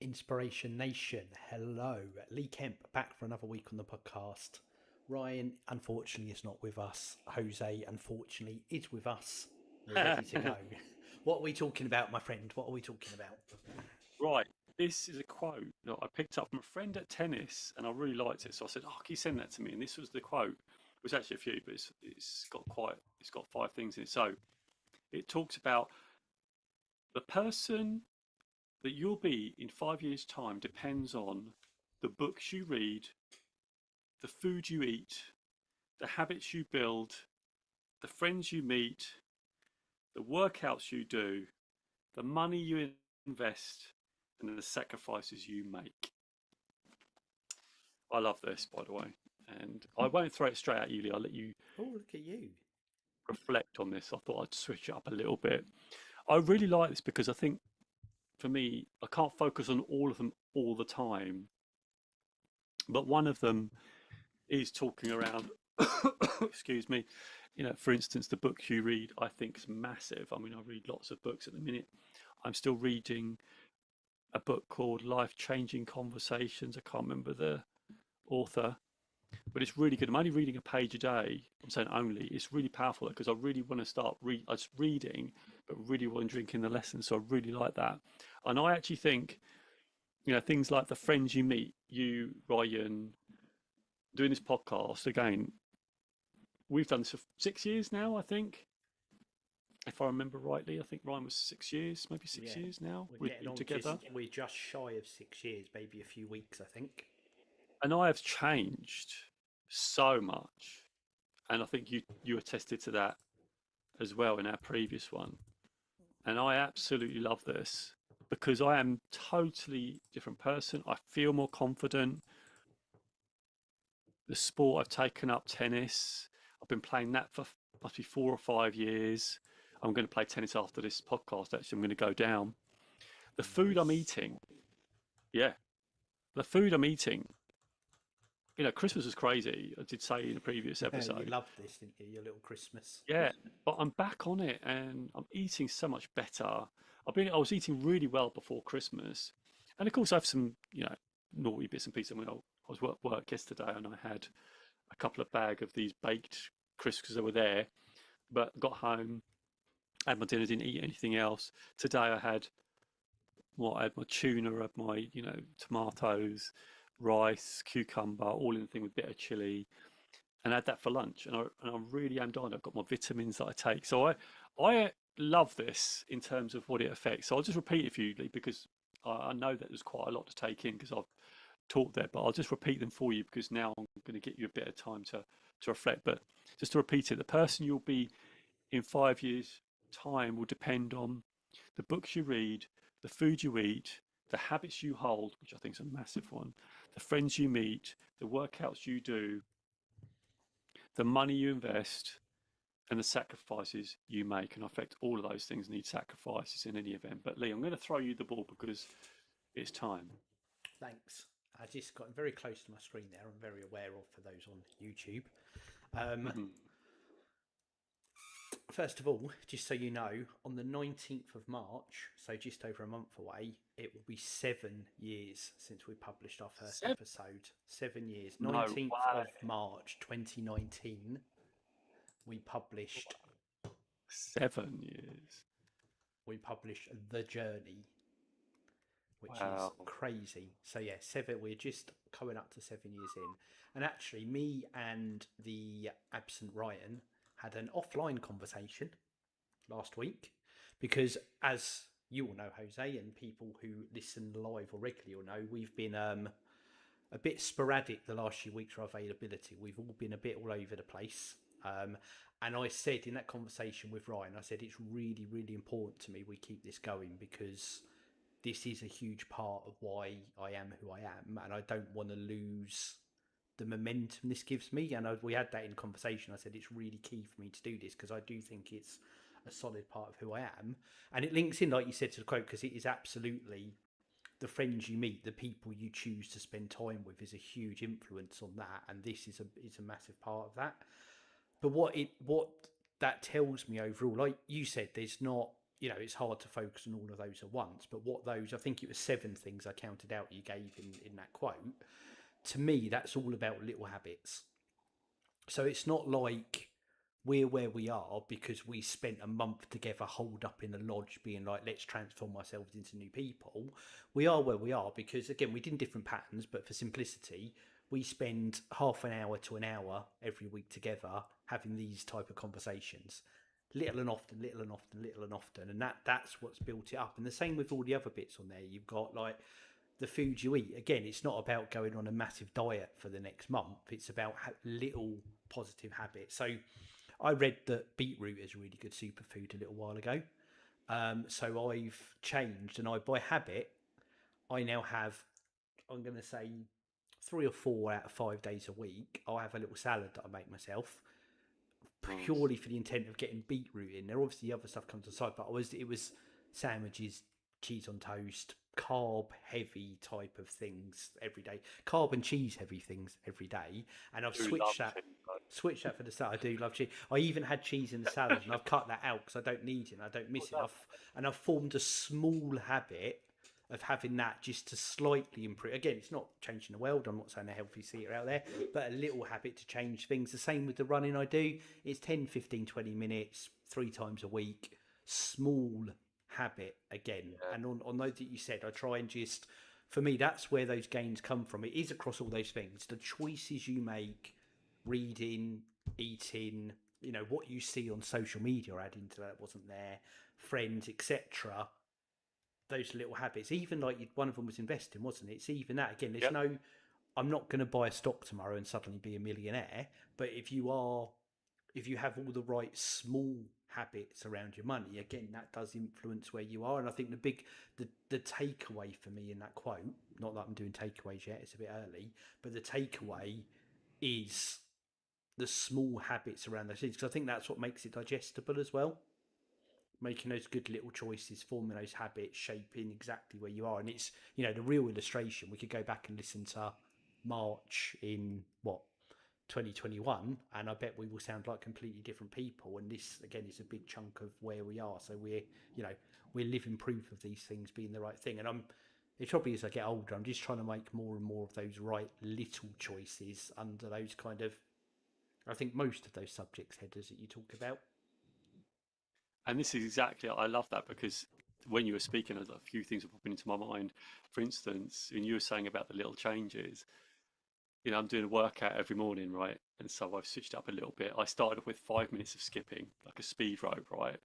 Inspiration Nation, hello. Lee Kemp back for another week on the podcast. Ryan, unfortunately, is not with us. Jose, unfortunately, is with us. We're ready to go. What are we talking about, my friend? What are we talking about? Right, this is a quote that I picked up from a friend at tennis, and I really liked it. So I said, "Oh, can you send that to me?" And this was the quote. It was actually a few, but it's got five things in it. So it talks about the person that you'll be in 5 years' time depends on the books you read, the food you eat, the habits you build, the friends you meet, the workouts you do, the money you invest, and the sacrifices you make. I love this, by the way, and I won't throw it straight at you, Lee. I'll let you Oh, look at you. reflect on this. I thought I'd switch it up a little bit. I really like this because I think for me, I can't focus on all of them all the time, but one of them is talking around, excuse me, for instance, the books you read, I think is massive. I mean, I read lots of books at the minute. I'm still reading a book called Life Changing Conversations. I can't remember the author, but it's really good. I'm only reading a page a day. I'm saying only. It's really powerful because I really want to start reading, but really want to drink in the lessons. So I really like that. And I actually think, things like the friends you meet, you, Ryan, doing this podcast again. We've done this for 6 years now, I think. If I remember rightly, I think Ryan was 6 years, maybe six Yeah, years now. we're We've getting been on. together. We're just shy of 6 years, maybe a few weeks, I think. And I have changed so much. And I think you attested to that as well in our previous one. And I absolutely love this because I am totally different person. I feel more confident. The sport I've taken up, tennis, I've been playing that for must be 4 or 5 years. I'm going to play tennis after this podcast. Actually, I'm going to go down. The food I'm Nice. eating, yeah, the food I'm eating. Christmas was crazy. I did say in a previous You episode. loved this, didn't you? Your little Christmas. Yeah, but I'm back on it and I'm eating so much better. I was eating really well before Christmas. And of course I have some, naughty bits and pieces. I mean, I was work yesterday and I had a couple of bag of these baked crisps because they were there, but got home, had my dinner, didn't eat anything else. Today I had my tuna, I had my, tomatoes, rice, cucumber, all in the thing with a bit of chili and I had that for lunch. And I really am dying. I've got my vitamins that I take. So I love this in terms of what it affects. So I'll just repeat it for you, Lee, because I know that there's quite a lot to take in because I've talked there, but I'll just repeat them for you because now I'm going to get you a bit of time to reflect. But just to repeat it, the person you'll be in 5 years' time will depend on the books you read, the food you eat, the habits you hold, which I think is a massive one, the friends you meet, the workouts you do, the money you invest, and the sacrifices you make. And I expect all of those things need sacrifices in any event. But Lee, I'm going to throw you the ball because it's time. Thanks. I just got very close to my screen there. I'm very aware of for those on YouTube. Um, Mhm. First of all, just so you know, on the 19th of March, so just over a month away, it will be 7 years since we published our first Seven? episode. 7 years. No 19th of way. March 2019, we published 7 years. The Journey, which is Wow. crazy. So yeah, we're just coming up to 7 years in. And actually me and the absent Ryan had an offline conversation last week because, as you all know, Jose, and people who listen live or regularly will know, we've been a bit sporadic the last few weeks for availability. We've all been a bit all over the place. And I said in that conversation with Ryan, I said it's really, really important to me we keep this going because this is a huge part of why I am who I am, and I don't want to lose the momentum this gives me. And we had that in conversation. I said it's really key for me to do this because I do think it's a solid part of who I am, and it links in, like you said, to the quote because it is absolutely the friends you meet, the people you choose to spend time with, is a huge influence on that, and this is a massive part of that. But what that tells me overall, like you said, there's not it's hard to focus on all of those at once. But what those, I think it was 7 things I counted out you gave in that quote. To me, that's all about little habits. So it's not like we're where we are because we spent a month together holed up in a lodge being like, let's transform ourselves into new people. We are where we are because, again, we did in different patterns, but for simplicity, we spend half an hour to an hour every week together having these type of conversations, little and often, little and often, little and often, and that's what's built it up. And the same with all the other bits on there. You've got like the food you eat. Again, it's not about going on a massive diet for the next month. It's about little positive habits. So I read that beetroot is a really good superfood a little while ago. So I've changed, and by habit, I now have, I'm going to say, 3 or 4 out of 5 days a week, I'll have a little salad that I make myself, Nice. purely for the intent of getting beetroot in there. Obviously, the other stuff comes aside, but it was sandwiches, cheese on toast, carb heavy type of things every day, carb and cheese heavy things every day, and I've Do love switched that. cheese, Switched that for the salad. I do love cheese. I even had cheese in the salad, and I've cut that out because I don't need it. And I don't miss it. though. I've formed a small habit of having that just to slightly improve. Again, it's not changing the world. I'm not saying a healthy seater out there, but a little habit to change things. The same with the running I do. It's 10, 15, 20 minutes, 3 times a week. Small habit again. Yeah. And on those that you said, I try and just, for me, that's where those gains come from. It is across all those things. The choices you make, reading, eating, what you see on social media, adding to that wasn't there, friends, etc. Those little habits, even like one of them was investing, wasn't it? It's even that again. There's Yep. no, I'm not going to buy a stock tomorrow and suddenly be a millionaire. But if you have all the right small habits around your money, again, that does influence where you are. And I think the takeaway for me in that quote, not that I'm doing takeaways yet, it's a bit early, but the takeaway is the small habits around those things, because I think that's what makes it digestible as well. Making those good little choices, forming those habits, shaping exactly where you are. And it's, the real illustration. We could go back and listen to March in 2021, and I bet we will sound like completely different people. And this again is a big chunk of where we are. So we're living proof of these things being the right thing. And it's probably as I get older, I'm just trying to make more and more of those right little choices under those kind of, I think, most of those subjects headers that you talk about. And this is exactly, I love that because when you were speaking, a few things were popping into my mind. For instance, when you were saying about the little changes, I'm doing a workout every morning, right? And so I've switched up a little bit. I started off with 5 minutes of skipping, like a speed rope, right?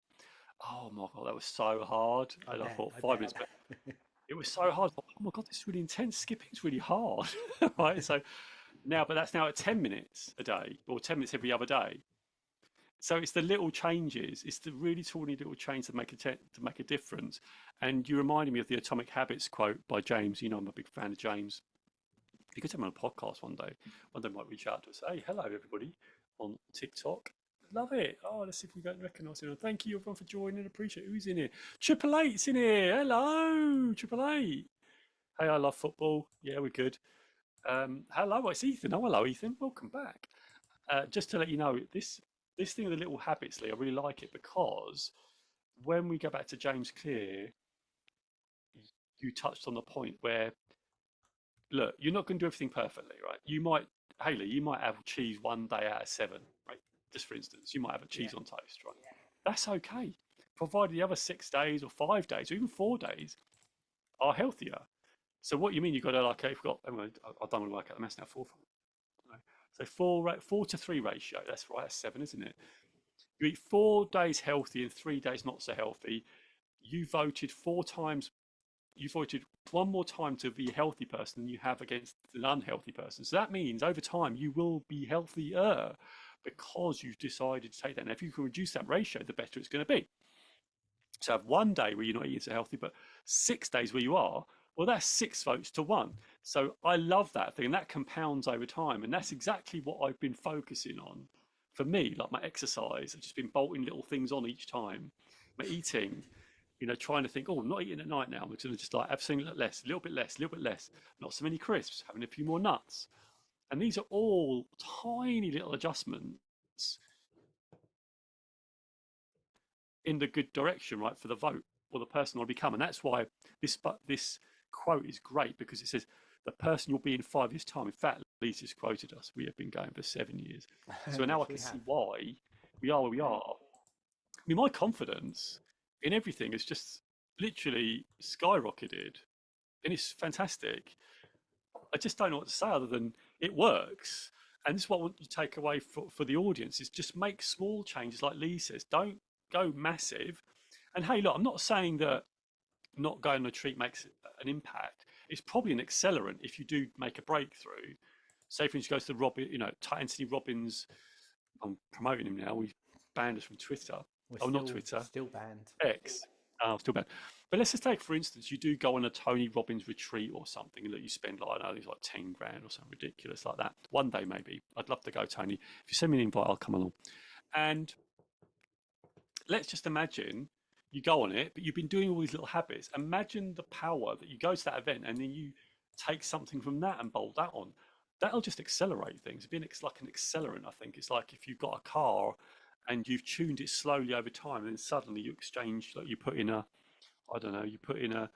Oh my God, that was so hard. I And I bet, thought I 5 minutes, bet. but it was so hard. I thought, oh my God, this is really intense. Skipping's really hard, right? So now, but that's now at 10 minutes a day or 10 minutes every other day. So it's the little changes. It's the really tiny little change that make a difference. And you reminded me of the Atomic Habits quote by James. I'm a big fan of James. You could have him on a podcast one day. One day I might reach out to us. Hey, hello everybody on TikTok. Love it. Oh, let's see if we can recognise him. Thank you everyone for joining. Appreciate it. Who's in here? Triple Eight's in here. Hello, Triple Eight. Hey, I love football. Yeah, we're good. Hello, it's Ethan. Oh, hello, Ethan. Welcome back. Just to let you know, this thing of the little habits, Lee, I really like it because when we go back to James Clear, you touched on the point where, look, you're not going to do everything perfectly, right? Haley, you might have cheese one day out of 7, right? Just for instance, you might have a Yeah. cheese on toast, right? That's okay, provided the other 6 days or 5 days or even 4 days are healthier. So what you mean? You've got to like, I've got, I don't want to work out the maths now. So 4:3 ratio. That's right. That's 7, isn't it? You eat 4 days healthy and 3 days not so healthy. You voted 4 times. You voted one more time to be a healthy person than you have against an unhealthy person. So that means over time you will be healthier because you've decided to take that. And if you can reduce that ratio, the better it's going to be. So have one day where you're not eating so healthy, but 6 days where you are, well, that's 6 votes to 1. So I love that thing, and that compounds over time. And that's exactly what I've been focusing on. For me, like my exercise, I've just been bolting little things on each time. My eating, trying to think, oh, I'm not eating at night now. I'm going to just like have something less, a little bit less, a little bit less. Not so many crisps, having a few more nuts. And these are all tiny little adjustments in the good direction, right, for the vote or the person I become. And that's why this quote is great, because it says the person you'll be in 5 years' time. In fact, Lisa's quoted us. We have been going for 7 years. So now I Yes, can we see have. why we are where we are. I mean, my confidence in everything has just literally skyrocketed, and it's fantastic. I just don't know what to say other than it works. And this is what I want you to take away for the audience, is just make small changes like Lee says. Don't go massive. And hey, look, I'm not saying that not going on a retreat makes an impact. It's probably an accelerant if you do make a breakthrough. Say, for instance, you go to the Anthony Robbins. I'm promoting him now. We banned us from Twitter. We're Oh, not still Twitter. still banned. X. Oh, still bad. But let's just take, for instance, you do go on a Tony Robbins retreat or something, and that you spend, like, I don't know, it's like 10 grand or something ridiculous like that. One day, maybe. I'd love to go, Tony. If you send me an invite, I'll come along. And let's just imagine you go on it, but you've been doing all these little habits. Imagine the power that you go to that event and then you take something from that and bolt that on. That'll just accelerate things. It'd be like an accelerant, I think. It's like if you've got a car and you've tuned it slowly over time, and then suddenly you exchange, like you put in a, I don't know, you put in a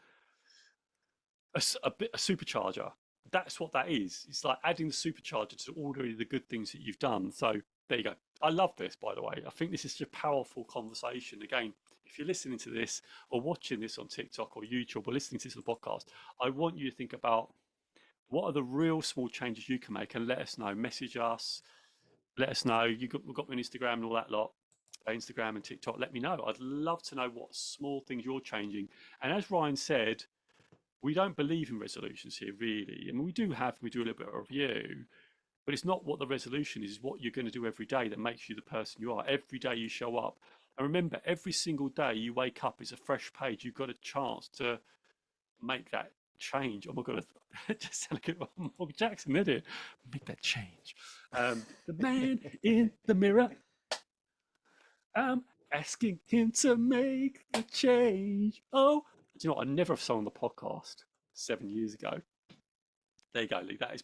supercharger. That's what that is. It's like adding the supercharger to already the good things that you've done. So there you go. I love this, by the way. I think this is a powerful conversation. Again, if you're listening to this or watching this on TikTok or YouTube or listening to this on the podcast, I want you to think about what are the real small changes you can make, and let us know. Message us. Let us know. We've got me on Instagram and all that lot. Instagram and TikTok. Let me know. I'd love to know what small things you're changing. And as Ryan said, we don't believe in resolutions here, really. I mean, we do a little bit of review, but it's not what the resolution is. It's what you're going to do every day that makes you the person you are. Every day you show up. And remember, every single day you wake up is a fresh page. You've got a chance to make that change. Oh my God, I just sound like Michael Jackson, didn't it? Make that change. The man in the mirror, I'm asking him to make the change. Oh, do you know what? I never have sung on the podcast 7 years ago. There you go, Lee. That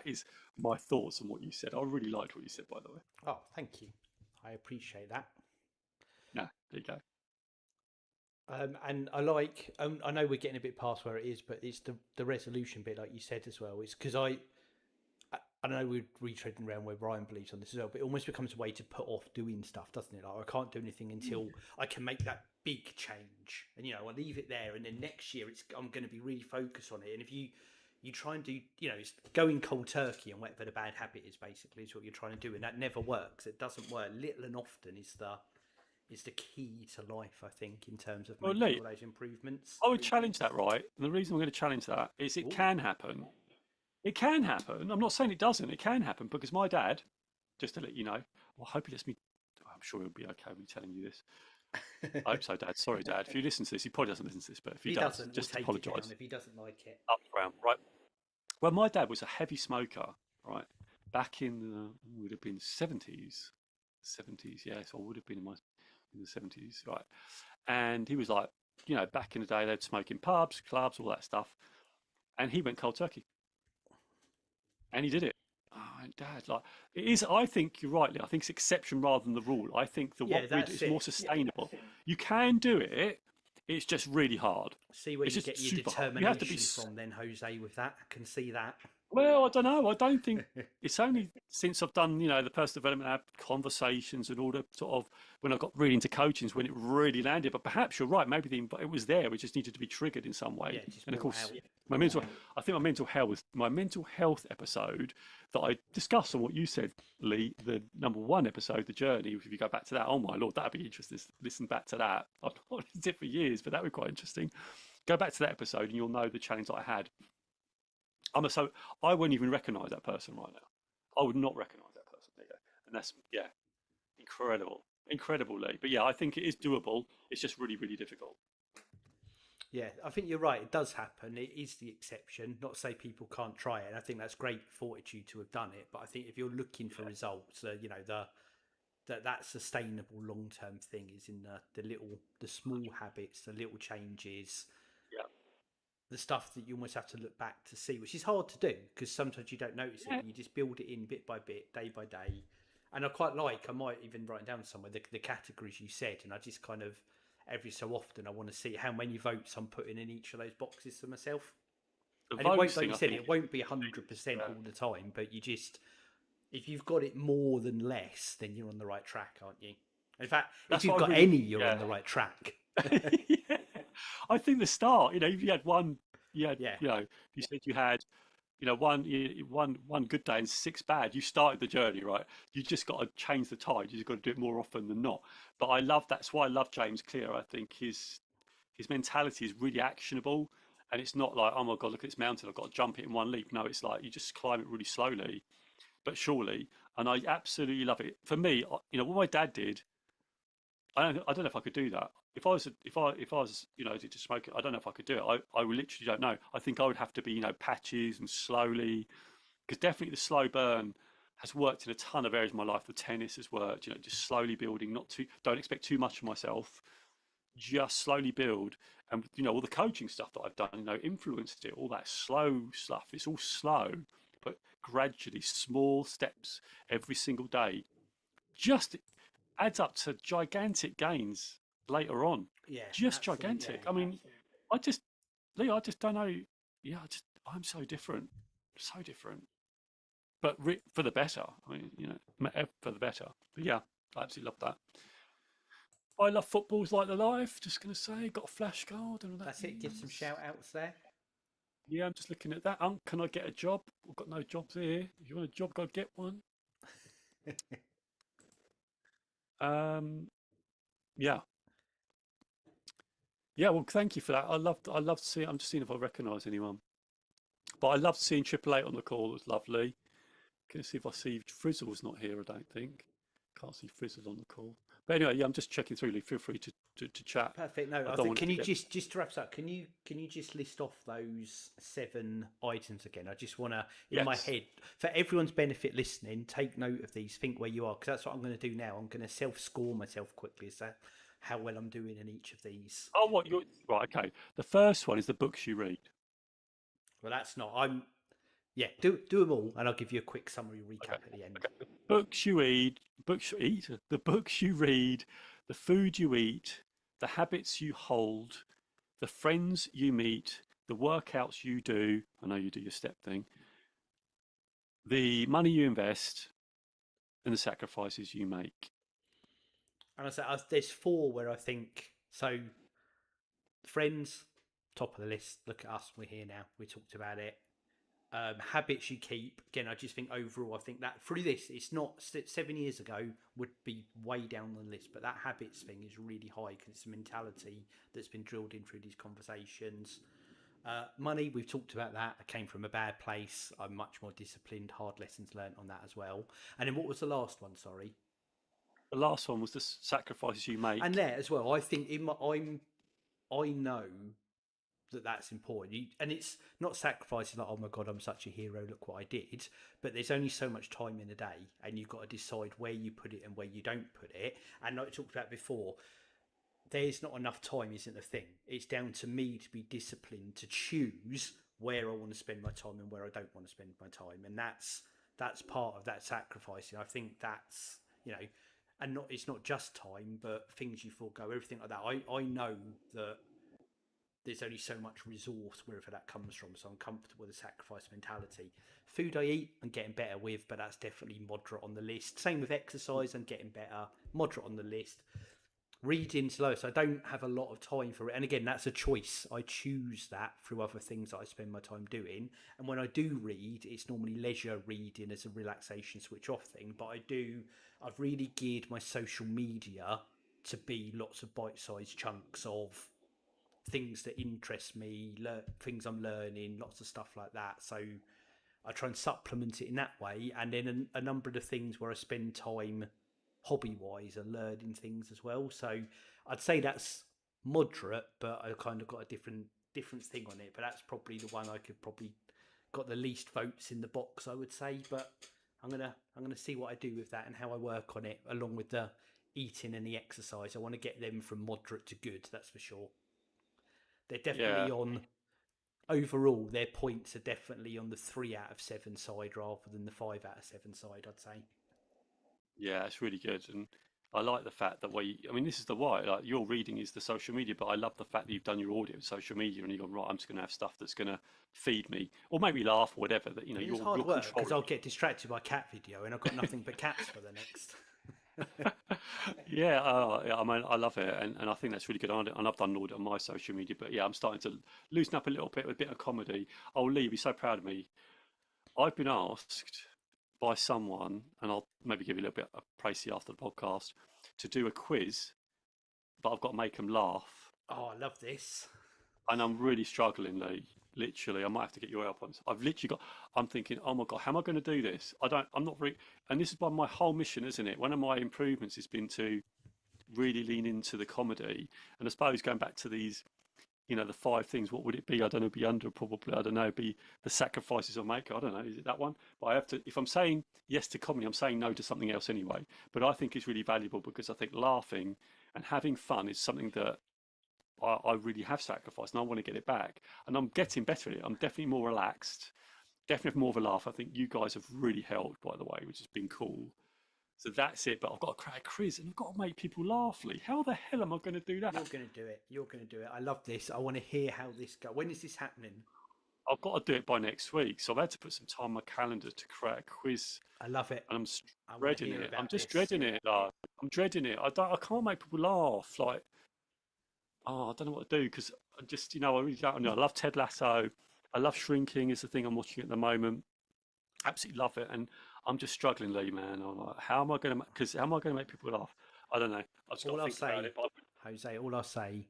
is my thoughts on what you said. I really liked what you said, by the way. Oh, thank you. I appreciate that. No, there you go. And I like. I know we're getting a bit past where it is, but it's the resolution bit, like you said as well. It's because I know we're retreading around where Ryan believes on this as well, but it almost becomes a way to put off doing stuff, doesn't it? Like, I can't do anything until I can make that big change, and I leave it there, and then next year I'm going to be really focused on it. And if you try and do, it's going cold turkey on whatever the bad habit is, basically, is what you're trying to do, and that never works. It doesn't work. Little and often is the key to life, I think, in terms of making Lee, all those improvements. I would challenge that, right? And the reason I'm going to challenge that is it can happen. It can happen. I'm not saying it doesn't. It can happen, because my dad, just to let you know, well, I hope he lets me. I'm sure he'll be okay with me telling you this. I hope so, Dad. Sorry, Dad. If you listen to this, he probably doesn't listen to this, but if he does, just apologise. If he doesn't like it, Up round, right? Well, my dad was a heavy smoker, right? Back in the would have been 70s, yeah. So I would have been in the 70s, right? And he was like, back in the day, they'd smoke in pubs, clubs, all that stuff, and he went cold turkey. And he did it. Oh, Dad, like it is. I think you're right, Lee. I think it's exception rather than the rule. I think what we do is more sustainable. You can do it. It's just really hard. See where it's you just get your determination you have to be from, then, Jose. With that, I can see that. Well, I don't know. I don't think it's only since I've done, the personal development app conversations and all the sort of when I got really into coaching when it really landed. But perhaps you're right. Maybe it was there. It just needed to be triggered in some way. Yeah, and of course, I think my mental health episode that I discussed on what you said, Lee, the number 1 episode, the journey. If you go back to that, oh my Lord, that'd be interesting. Listen back to that. I've not listened to it for years, but that would be quite interesting. Go back to that episode and you'll know the challenge that I had. I wouldn't even recognise that person right now. I would not recognise that person. There you go. And that's incredible, Lee. But yeah, I think it is doable. It's just really, really difficult. Yeah, I think you're right. It does happen. It is the exception. Not to say people can't try it. And I think that's great fortitude to have done it. But I think if you're looking for results, that sustainable long term thing is in the small habits, the little changes. Yeah. The stuff that you almost have to look back to see, which is hard to do because sometimes you don't notice it. You just build it in bit by bit, day by day, And I quite like. I might even write down somewhere the categories you said, and I just kind of every so often I want to see how many votes I'm putting in each of those boxes for myself. The And it won't, votes like thing, you I said, think, it won't be 100% yeah, all the time, but you just if you've got it more than less, then you're on the right track, aren't you? In fact, if that's you've what I got really, any, you're on yeah. the right track. Yeah. I think the start, if you had one, you had, Yeah, you said you had, one good day and six bad. You started the journey, right? You just got to change the tide. You just got to do it more often than not. But I love that's why I love James Clear. I think his mentality is really actionable, and it's not like, oh my god, look at this mountain, I've got to jump it in one leap. No, it's like you just climb it really slowly but surely, and I absolutely love it. For me, what my dad did, I don't know if I could do that. If I was to smoke it, I don't know if I could do it. I literally don't know. I think I would have to be patches and slowly, because definitely the slow burn has worked in a ton of areas of my life. The tennis has worked, just slowly building, not too, don't expect too much of myself, just slowly build. And all the coaching stuff that I've done, influenced it, all that slow stuff. It's all slow, but gradually, small steps every single day, just adds up to gigantic gains later on. yeah, Just gigantic. absolutely. I mean, I just, Lee, I just don't know. Yeah, I'm so different, so different, but for the better. I mean, for the better. But yeah, I absolutely love that. I love footballs like the life. Just gonna say, got a flash card and all that That's it. Give some means. shout outs there. Yeah, I'm just looking at that. Can I get a job? We've got no jobs here. If you want a job, go get one. Um, yeah, yeah. Well, thank you for that. I loved seeing. I'm just seeing if I recognise anyone. But I loved seeing Triple Eight on the call. It was lovely. Can see if I see Frizzle's not here. I don't think. Can't see Frizzle on the call. But anyway, yeah, I'm just checking through. Lee. Feel free to chat. Perfect. No, I I don't think want it can to you get. just to wrap this up? Can you just list off those 7 items again? I just want to in my Yes. head for everyone's benefit listening. Take note of these. Think where you are because that's what I'm going to do now. I'm going to self score myself quickly. Is that how well I'm doing in each of these? Oh, what you're right? Okay. The first one is the books you read. Well, that's not. I'm yeah. Do them all, and I'll give you a quick summary Okay. recap at the end. Okay. The books you read, the books you read, the food you eat, the habits you hold, the friends you meet, the workouts you do. I know you do your step thing. The money you invest, and the sacrifices you make. And I said there's 4 where I think so. Friends, top of the list. Look at us. We're here now. We talked about it. Habits you keep. Again, I just think overall, I think that through this, it's not 7 years ago would be way down the list, but that habits thing is really high because it's a mentality that's been drilled in through these conversations. Money, we've talked about that. I came from a bad place. I'm much more disciplined. Hard lessons learned on that as well. And then what was the last one? Sorry. The last one was the sacrifices you And make. there as well. I think I know that's important. And it's not sacrificing like, oh my god, I'm such a hero. Look what I did. But there's only so much time in a day, and you've got to decide where you put it and where you don't put it. And like I talked about before, there's not enough time, isn't the thing. It's down to me to be disciplined to choose where I want to spend my time and where I don't want to spend my time, and that's part of that sacrificing. I think that's and not it's not just time, but things you forego, everything like that. I know that there's only so much resource wherever that comes from. So I'm comfortable with the sacrifice mentality. Food I eat, I'm getting better with, but that's definitely moderate on the list. Same with exercise, I'm getting better, moderate on the list. Reading slow, so I don't have a lot of time for it. And again, that's a choice. I choose that through other things that I spend my time doing. And when I do read, it's normally leisure reading as a relaxation switch off thing. But I've really geared my social media to be lots of bite-sized chunks of things that interest me, things I'm learning, lots of stuff like that. So I try and supplement it in that way. And then a number of the things where I spend time hobby wise and learning things as well. So I'd say that's moderate, but I kind of got a different thing on it. But that's probably the one I could probably got the least votes in the box, I would say. But I'm gonna see what I do with that and how I work on it, along with the eating and the exercise. I want to get them from moderate to good. That's for sure. They're definitely Yeah. on overall. Their points are definitely on the 3 out of 7 side rather than the 5 out of 7 side, I'd say. Yeah, it's really good, and I like the fact that I mean, this is the why. Like your reading is the social media, but I love the fact that you've done your audio with social media, and you've gone right. I'm just going to have stuff that's going to feed me, or make me laugh, or whatever. That I mean, it's you're hard work because controlling. I'll get distracted by cat video and I've got nothing but cats for the next. Yeah, yeah, I mean, I love it, and I think that's really good. And I've done an audit on my social media, but yeah, I'm starting to loosen up a little bit with a bit of comedy. Oh, Lee, be so proud of me. I've been asked by someone, and I'll maybe give you a little bit of praise after the podcast, to do a quiz, but I've got to make them laugh, Oh, I love this. and I'm really struggling, Lee. Literally, I might have to get your help on this. I've literally got. I'm thinking, oh my god, how am I going to do this? I don't. I'm not really. And this is by my whole mission, isn't it? One of my improvements has been to really lean into the comedy, and I suppose going back to these, the 5 things. What would it be? I don't know. Be under probably. I don't know. Be the sacrifices I make. I don't know. Is it that one? But I have to. If I'm saying yes to comedy, I'm saying no to something else anyway. But I think it's really valuable because I think laughing and having fun is something that I really have sacrificed, and I want to get it back. And I'm getting better at it. I'm definitely more relaxed. Definitely have more of a laugh. I think you guys have really helped, by the way, which has been cool. So that's it. But I've got to create a quiz and I've got to make people laugh, Lee. How the hell am I going to do that? You're going to do it. You're going to do it. I love this. I want to hear how this goes. When is this happening? I've got to do it by next week. So I've had to put some time on my calendar to create a quiz, I love it. and I'm I want to dreading hear it. I'm about just this. dreading it. I'm dreading it. I can't make people laugh. Like, oh, I don't know what to do because I just, I really don't know. I love Ted Lasso. I love Shrinking is the thing I'm watching at the moment. Absolutely love it, and I'm just struggling, Lee, man. I'm like, how am I going to? Because how am I going to make people laugh? I don't know. I've just got All to I'll think about say, it. But Jose, all I'll say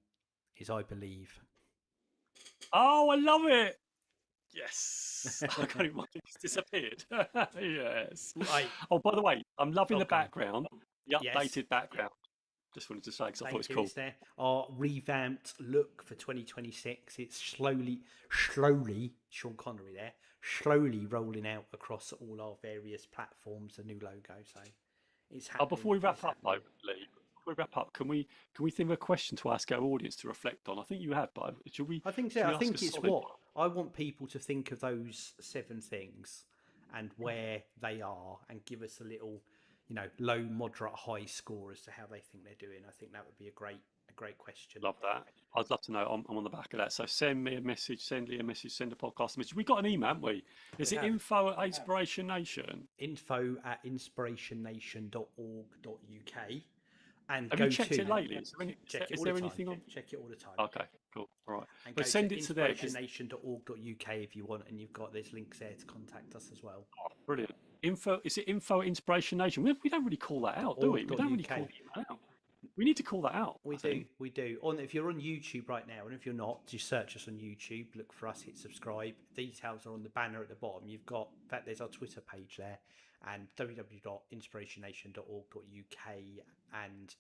is I believe. oh, I love it. Yes. I can't even it's disappeared. Yes. Right. Oh, by the way, I'm loving Oh, the go on. background, the Yes. updated background. Just wanted to say because I thought it was Thank you. cool. It's there. Our revamped look for 2026. It's slowly, Sean Connery there, slowly rolling out across all our various platforms. A new logo, so it's Oh, happening. before we wrap It's up, though, happening. Lee, before we wrap up, can we think of a question to ask our audience to reflect on? I think you have, but I think so. should I we ask a think it's solid what one? I want people to think of those 7 things and where they are, and give us a little, low, moderate, high score as to how they think they're doing. I think that would be a great question. Love that. I'd love to know. I'm on the back of that. So send me a message, send Lee a message, send a podcast message. We got an email, haven't we? Is We it have info@Inspiration Nation? info@inspirationnation.org.uk and Have you go checked it to lately? check it Is all the there time. anything on? Check it all the time. Okay, cool. All right. And go But to send it to there because inspirationnation.org.uk if you want, and there's links there to contact us as well. brilliant. Is it info@Inspiration Nation? We don't really call that out, do we? We don't really call .org.uk. the email out. We need to call that out, We I do, think. we do. If you're on YouTube right now, and if you're not, just search us on YouTube. Look for us, hit subscribe. Details are on the banner at the bottom. You've got, in fact, there's our Twitter page there, and www.inspirationnation.org.uk, and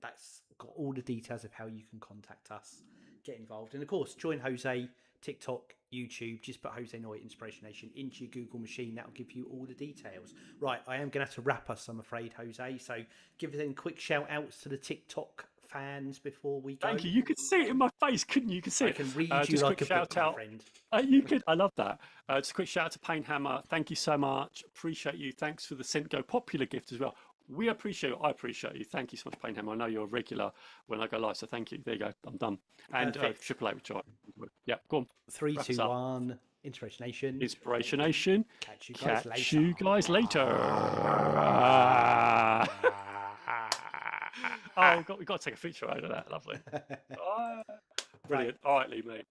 that's got all the details of how you can contact us, get involved, and of course, join Jose. TikTok, YouTube, just put Jose Noya Inspiration Nation into your Google machine. That'll give you all the details. Right, I am going to have to wrap us, I'm afraid, Jose. So give us any quick shout outs to the TikTok fans before we go. Thank you. You could see it in my face, couldn't you? You could see I it. can read you Just like quick a book, shout my out. friend. You could. I love that. Just a quick shout out to Pain Hammer. Thank you so much. Appreciate you. Thanks for the Scent Go popular gift as well. We appreciate you. I appreciate you. Thank you so much, Pain Hammer. I know you're a regular when I go live, so thank you. There you go. I'm done. And Triple A, which I. Yeah, go on. 3, Wrap 2, us up. 1. Inspiration Nation. Inspiration Nation. Catch you guys later. You guys later. Oh, we've got to take a feature out of that. Lovely. Brilliant. All right, Lee, mate.